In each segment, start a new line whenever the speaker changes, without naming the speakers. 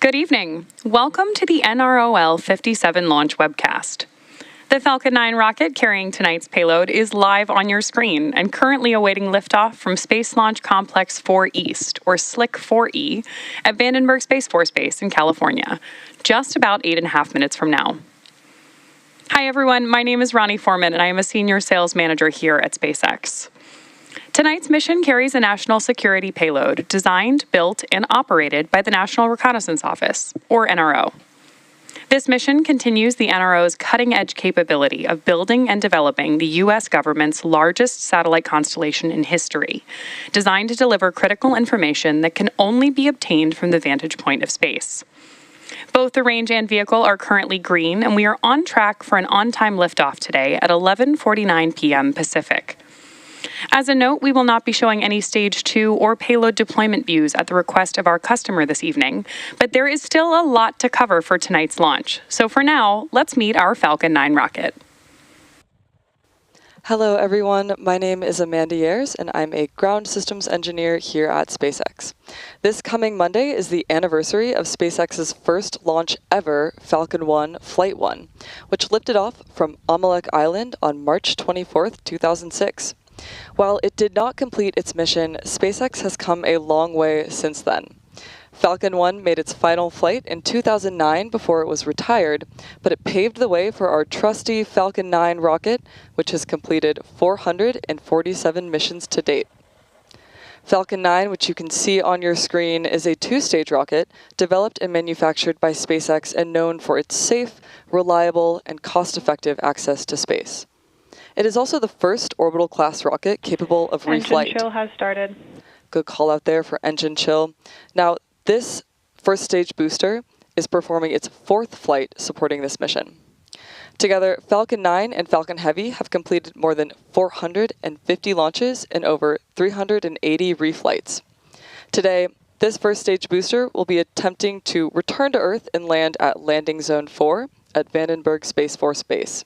Good evening. Welcome to the NROL-57 launch webcast. The Falcon 9 rocket carrying tonight's payload is live on your screen and currently awaiting liftoff from Space Launch Complex 4 East, or SLC-4E, at Vandenberg Space Force Base in California, just about 8.5 minutes from now. Hi everyone, my name is Ronnie Foreman and I am a senior sales manager here at SpaceX. Tonight's mission carries a national security payload designed, built, and operated by the National Reconnaissance Office, or NRO. This mission continues the NRO's cutting-edge capability of building and developing the U.S. government's largest satellite constellation in history, designed to deliver critical information that can only be obtained from the vantage point of space. Both the range and vehicle are currently green, and we are on track for an on-time liftoff today at 11:49 p.m. Pacific. As a note, we will not be showing any Stage 2 or payload deployment views at the request of our customer this evening, but there is still a lot to cover for tonight's launch. So for now, let's meet our Falcon 9 rocket.
Hello everyone, my name is Amanda Yares and I'm a ground systems engineer here at SpaceX. This coming Monday is the anniversary of SpaceX's first launch ever, Falcon 1 Flight 1, which lifted off from Amalek Island on March 24th, 2006. While it did not complete its mission, SpaceX has come a long way since then. Falcon 1 made its final flight in 2009 before it was retired, but it paved the way for our trusty Falcon 9 rocket, which has completed 447 missions to date. Falcon 9, which you can see on your screen, is a two-stage rocket developed and manufactured by SpaceX and known for its safe, reliable, and cost-effective access to space. It is also the first orbital-class rocket capable of reflight.
Engine chill has started.
Good call out there for engine chill. Now, this first stage booster is performing its fourth flight supporting this mission. Together, Falcon 9 and Falcon Heavy have completed more than 450 launches and over 380 reflights. Today, this first stage booster will be attempting to return to Earth and land at Landing Zone 4 at Vandenberg Space Force Base.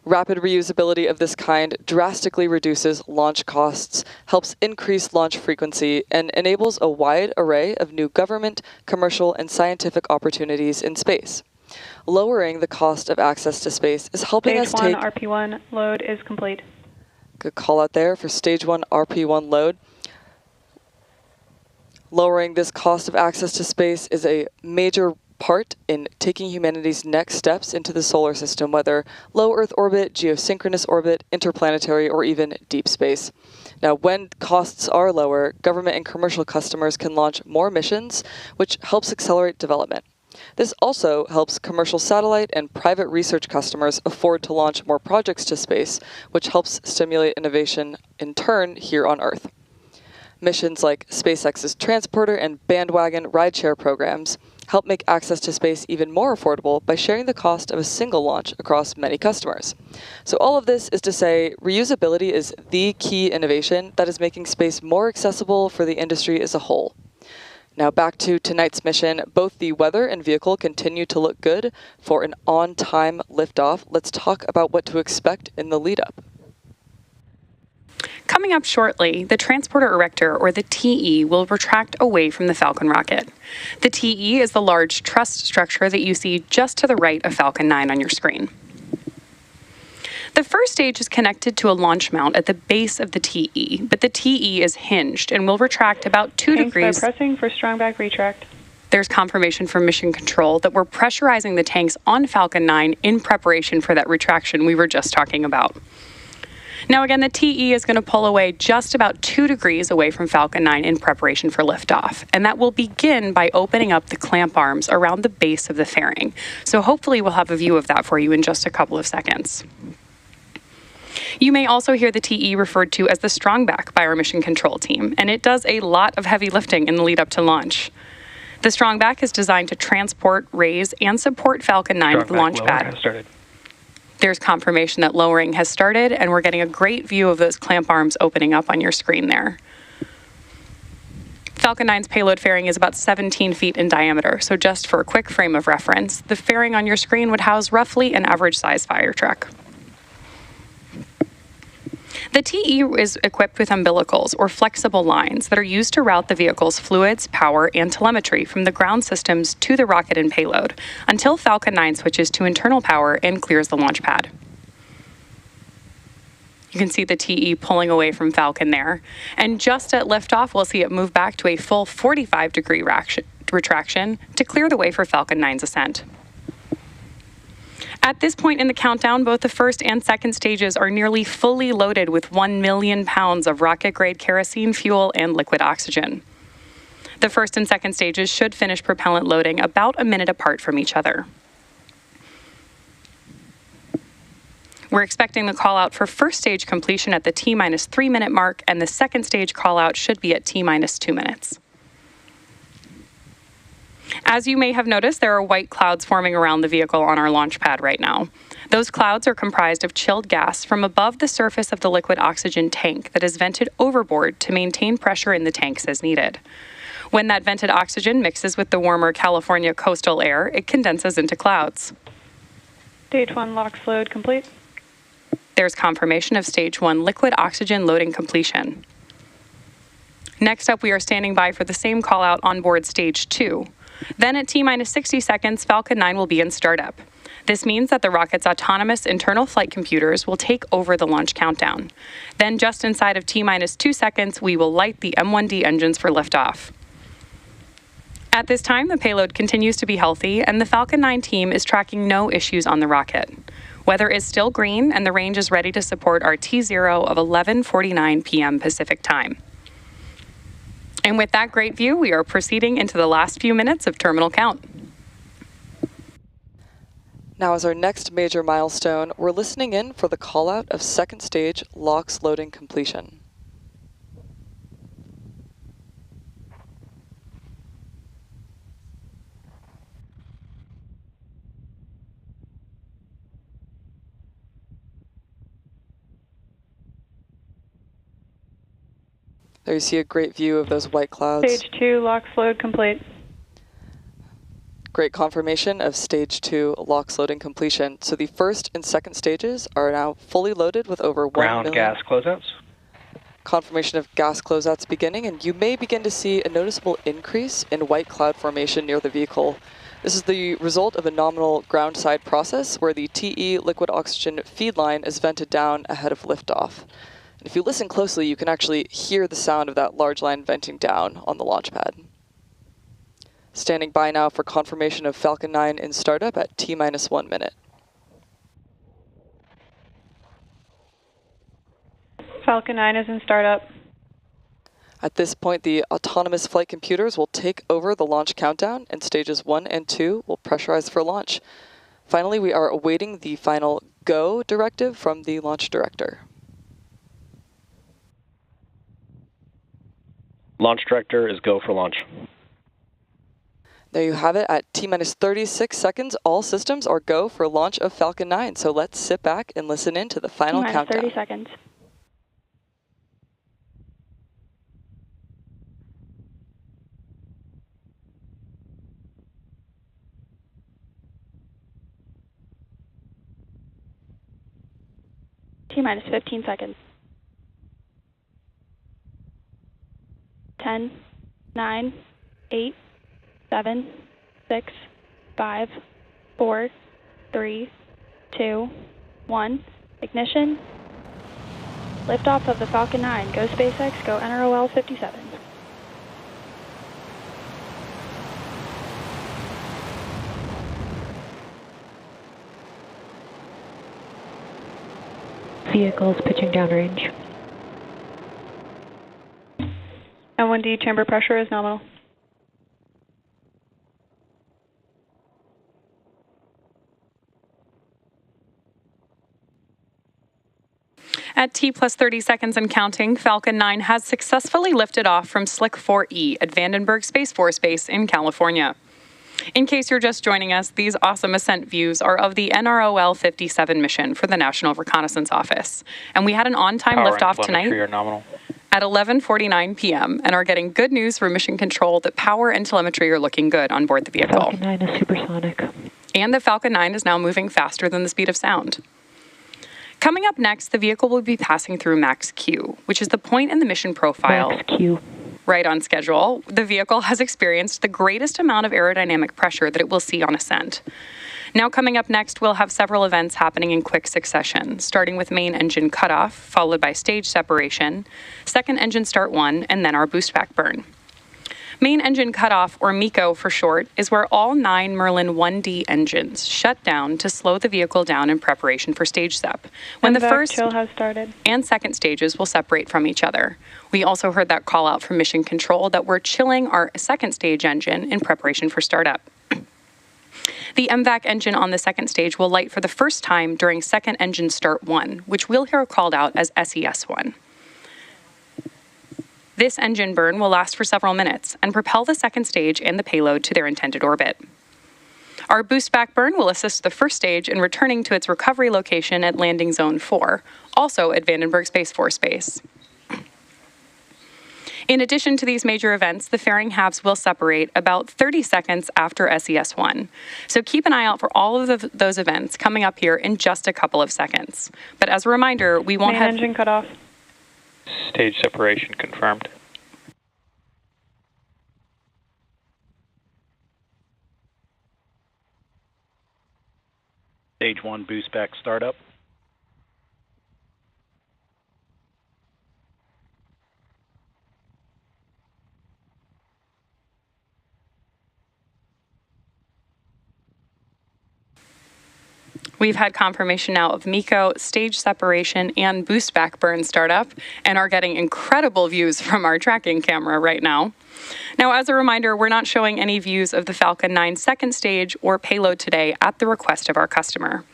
Rapid reusability of this kind drastically reduces launch costs, helps increase launch frequency, and enables a wide array of new government, commercial, and scientific opportunities in space. Lowering the cost of access to space is helping us take...
Stage 1 RP1 load is complete.
Good call out there for Stage 1 RP1 load. Lowering this cost of access to space is a major part in taking humanity's next steps into the solar system, whether low Earth orbit, geosynchronous orbit, interplanetary, or even deep space. Now, when costs are lower, government and commercial customers can launch more missions, which helps accelerate development. This also helps commercial satellite and private research customers afford to launch more projects to space, which helps stimulate innovation in turn here on Earth. Missions like SpaceX's Transporter and Bandwagon rideshare programs help make access to space even more affordable by sharing the cost of a single launch across many customers. So all of this is to say, reusability is the key innovation that is making space more accessible for the industry as a whole. Now back to tonight's mission. Both the weather and vehicle continue to look good for an on-time liftoff. Let's talk about what to expect in the lead-up.
Coming up shortly, the Transporter Erector, or the TE, will retract away from the Falcon rocket. The TE is the large truss structure that you see just to the right of Falcon 9 on your screen. The first stage is connected to a launch mount at the base of the TE, but the TE is hinged and will retract about 2 degrees.
By pressing for strong back retract.
There's confirmation from Mission Control that we're pressurizing the tanks on Falcon 9 in preparation for that retraction we were just talking about. Now again, the TE is going to pull away just about 2 degrees away from Falcon 9 in preparation for liftoff, and that will begin by opening up the clamp arms around the base of the fairing. So hopefully we'll have a view of that for you in just a couple of seconds. You may also hear the TE referred to as the strongback by our mission control team, and it does a lot of heavy lifting in the lead up to launch. The strongback is designed to transport, raise, and support Falcon 9 at the launch pad. There's confirmation that lowering has started, and we're getting a great view of those clamp arms opening up on your screen there. Falcon 9's payload fairing is about 17 feet in diameter, so just for a quick frame of reference, the fairing on your screen would house roughly an average-sized fire truck. The TE is equipped with umbilicals, or flexible lines, that are used to route the vehicle's fluids, power, and telemetry from the ground systems to the rocket and payload, until Falcon 9 switches to internal power and clears the launch pad. You can see the TE pulling away from Falcon there, and just at liftoff, we'll see it move back to a full 45-degree retraction to clear the way for Falcon 9's ascent. At this point in the countdown, both the first and second stages are nearly fully loaded with 1 million pounds of rocket-grade kerosene fuel and liquid oxygen. The first and second stages should finish propellant loading about a minute apart from each other. We're expecting the call-out for first stage completion at the T-3 minute mark, and the second stage call-out should be at T-2 minutes. As you may have noticed, there are white clouds forming around the vehicle on our launch pad right now. Those clouds are comprised of chilled gas from above the surface of the liquid oxygen tank that is vented overboard to maintain pressure in the tanks as needed. When that vented oxygen mixes with the warmer California coastal air, it condenses into clouds.
Stage 1 LOX load complete.
There's confirmation of Stage 1 liquid oxygen loading completion. Next up, we are standing by for the same call-out on board Stage 2. Then at T-minus 60 seconds, Falcon 9 will be in startup. This means that the rocket's autonomous internal flight computers will take over the launch countdown. Then just inside of T-minus 2 seconds, we will light the M1D engines for liftoff. At this time, the payload continues to be healthy, and the Falcon 9 team is tracking no issues on the rocket. Weather is still green, and the range is ready to support our T0 of 11:49 p.m. Pacific time. And with that great view, we are proceeding into the last few minutes of terminal count.
Now, as our next major milestone, we're listening in for the call-out of second stage LOX loading completion. There you see a great view of those white clouds.
Stage 2, LOX load complete.
Great confirmation of Stage 2 LOX loading completion. So the first and second stages are now fully loaded with over 1
ground
million.
gas closeouts.
Confirmation of gas closeouts beginning, and you may begin to see a noticeable increase in white cloud formation near the vehicle. This is the result of a nominal ground side process where the TE liquid oxygen feed line is vented down ahead of liftoff. And if you listen closely, you can actually hear the sound of that large line venting down on the launch pad. Standing by now for confirmation of Falcon 9 in startup at T-minus 1 minute.
Falcon 9 is in startup.
At this point, the autonomous flight computers will take over the launch countdown, and stages 1 and 2 will pressurize for launch. Finally, we are awaiting the final go directive from the launch director.
Launch Director is go for launch.
There you have it. At T-minus 36 seconds, all systems are go for launch of Falcon 9. So let's sit back and listen in to the final countdown.
30 seconds. T-minus 15 seconds. 10, 9, 8, 7, 6, 5, 4, 3, 2, 1. Ignition. Liftoff of the Falcon 9. Go SpaceX, go NROL-57.
Vehicles pitching downrange.
M1D chamber pressure is nominal.
At T plus 30 seconds and counting, Falcon 9 has successfully lifted off from SLC-4E at Vandenberg Space Force Base in California. In case you're just joining us, these awesome ascent views are of the NROL-57 mission for the National Reconnaissance Office. And we had an on-time liftoff tonight at 11:49 p.m. and are getting good news from Mission Control that power and telemetry are looking good on board the vehicle.
Falcon 9 is supersonic.
And the Falcon 9 is now moving faster than the speed of sound. Coming up next, the vehicle will be passing through Max Q, which is the point in the mission profile.
Max Q.
Right on schedule. The vehicle has experienced the greatest amount of aerodynamic pressure that it will see on ascent. Now coming up next, we'll have several events happening in quick succession, starting with main engine cutoff, followed by stage separation, second engine start 1, and then our boost back burn. Main engine cutoff, or MECO for short, is where all 9 Merlin 1D engines shut down to slow the vehicle down in preparation for stage sep, when the first
chill has started
and second stages will separate from each other. We also heard that call out from Mission Control that we're chilling our second stage engine in preparation for startup. The MVAC engine on the second stage will light for the first time during second engine start 1, which we'll hear called out as SES1. This engine burn will last for several minutes and propel the second stage and the payload to their intended orbit. Our boost back burn will assist the first stage in returning to its recovery location at landing zone 4, also at Vandenberg Space Force Base. In addition to these major events, the fairing halves will separate about 30 seconds after SES-1. So keep an eye out for all of those events coming up here in just a couple of seconds. But as a reminder, we won't
Main engine cut off.
Stage separation confirmed.
Stage 1 boost back startup.
We've had confirmation now of MECO, stage separation, and boost back burn startup, and are getting incredible views from our tracking camera right now. Now, as a reminder, we're not showing any views of the Falcon 9 second stage or payload today at the request of our customer.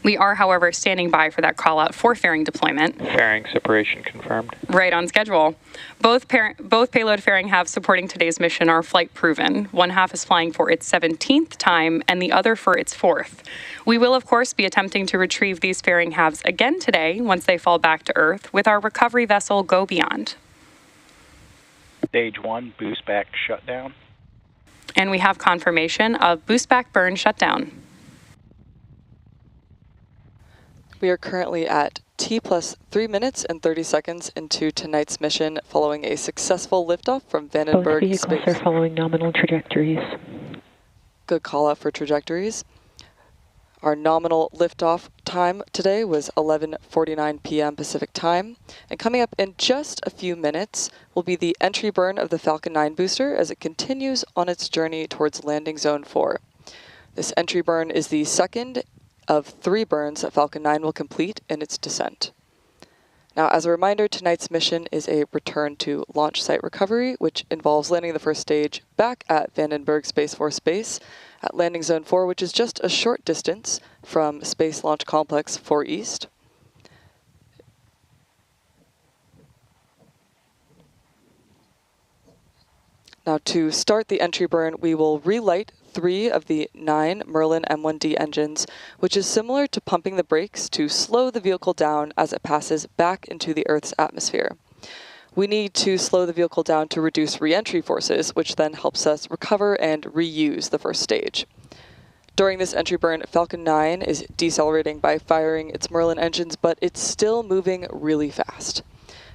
We are, however, standing by for that call out for fairing deployment.
Fairing separation confirmed.
Right on schedule. Both payload fairing halves supporting today's mission are flight proven. One half is flying for its 17th time and the other for its 4th. We will, of course, be attempting to retrieve these fairing halves again today once they fall back to Earth with our recovery vessel Go Beyond.
Stage 1 boost back shutdown.
And we have confirmation of boost back burn shutdown.
We are currently at T plus 3 minutes and 30 seconds into tonight's mission following a successful liftoff from Vandenberg
Both vehicles are following nominal trajectories.
Good call out for trajectories. Our nominal liftoff time today was 11:49 p.m. Pacific time. And coming up in just a few minutes will be the entry burn of the Falcon 9 booster as it continues on its journey towards landing zone 4. This entry burn is the second of 3 burns that Falcon 9 will complete in its descent. Now, as a reminder, tonight's mission is a return to launch site recovery, which involves landing the first stage back at Vandenberg Space Force Base at landing zone 4, which is just a short distance from Space Launch Complex 4 East. Now, to start the entry burn, we will relight 3 of the 9 Merlin M1D engines, which is similar to pumping the brakes to slow the vehicle down as it passes back into the Earth's atmosphere. We need to slow the vehicle down to reduce re-entry forces, which then helps us recover and reuse the first stage. During this entry burn, Falcon 9 is decelerating by firing its Merlin engines, but it's still moving really fast.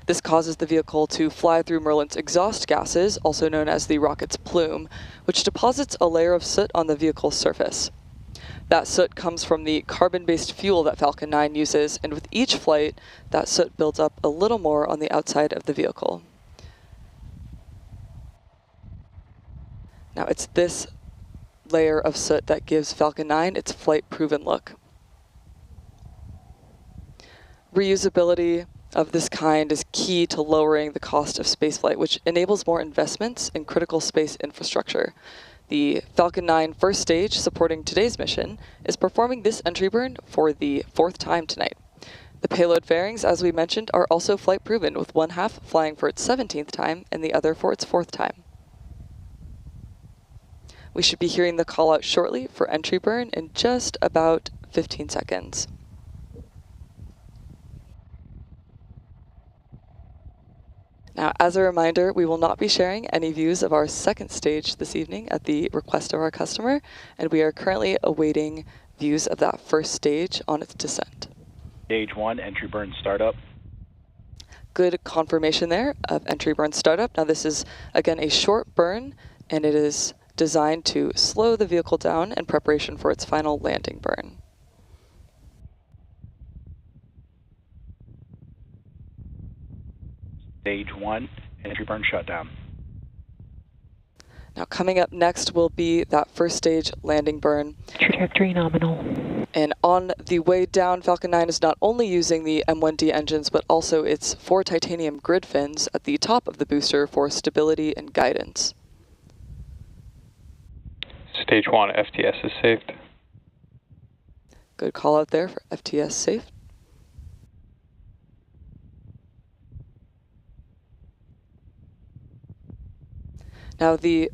This causes the vehicle to fly through Merlin's exhaust gases, also known as the rocket's plume, which deposits a layer of soot on the vehicle's surface. That soot comes from the carbon-based fuel that Falcon 9 uses, and with each flight, that soot builds up a little more on the outside of the vehicle. Now, it's this layer of soot that gives Falcon 9 its flight-proven look. Reusability of this kind is key to lowering the cost of spaceflight, which enables more investments in critical space infrastructure. The Falcon 9 first stage supporting today's mission is performing this entry burn for the 4th time tonight. The payload fairings, as we mentioned, are also flight proven, with one half flying for its 17th time and the other for its 4th time. We should be hearing the call out shortly for entry burn in just about 15 seconds. Now, as a reminder, we will not be sharing any views of our second stage this evening at the request of our customer, and we are currently awaiting views of that first stage on its descent.
Stage 1, entry burn startup.
Good confirmation there of entry burn startup. Now, this is, again, a short burn, and it is designed to slow the vehicle down in preparation for its final landing burn.
Stage 1, entry burn shutdown.
Now, coming up next will be that first stage landing burn.
Trajectory nominal.
And on the way down, Falcon 9 is not only using the M1D engines, but also its 4 titanium grid fins at the top of the booster for stability and guidance.
Stage 1, FTS is saved.
Good call out there for FTS safe. Now, the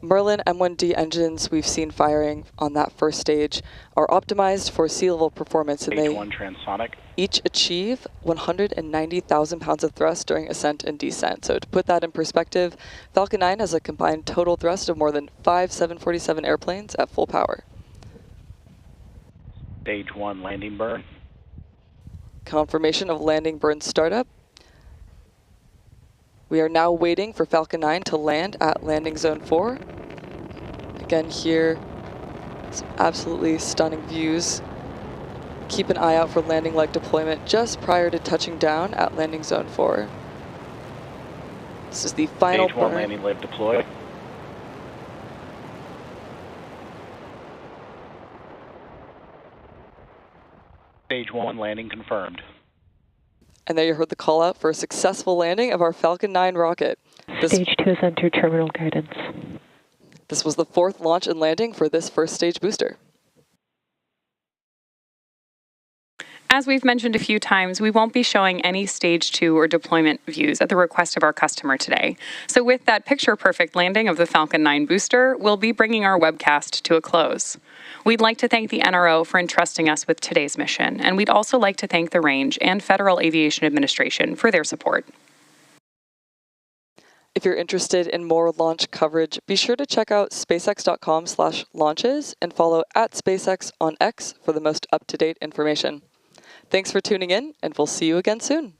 Merlin M1D engines we've seen firing on that first stage are optimized for sea level performance, and
Stage
they
1 transonic.
each achieve 190,000 pounds of thrust during ascent and descent. So to put that in perspective, Falcon 9 has a combined total thrust of more than 5 747 airplanes at full power.
Stage 1 landing burn.
Confirmation of landing burn startup. We are now waiting for Falcon 9 to land at landing zone 4. Again here, some absolutely stunning views. Keep an eye out for landing leg deployment just prior to touching down at landing zone 4. This is the final
Stage 1
burn.
landing leg deploy. Stage 1 landing confirmed.
And there you heard the call out for a successful landing of our Falcon 9 rocket.
Stage 2 has entered terminal guidance.
This was the 4th launch and landing for this first stage booster.
As we've mentioned a few times, we won't be showing any Stage 2 or deployment views at the request of our customer today. So with that picture-perfect landing of the Falcon 9 booster, we'll be bringing our webcast to a close. We'd like to thank the NRO for entrusting us with today's mission, and we'd also like to thank the Range and Federal Aviation Administration for their support.
If you're interested in more launch coverage, be sure to check out spacex.com/launches and follow @SpaceX on X for the most up-to-date information. Thanks for tuning in, and we'll see you again soon.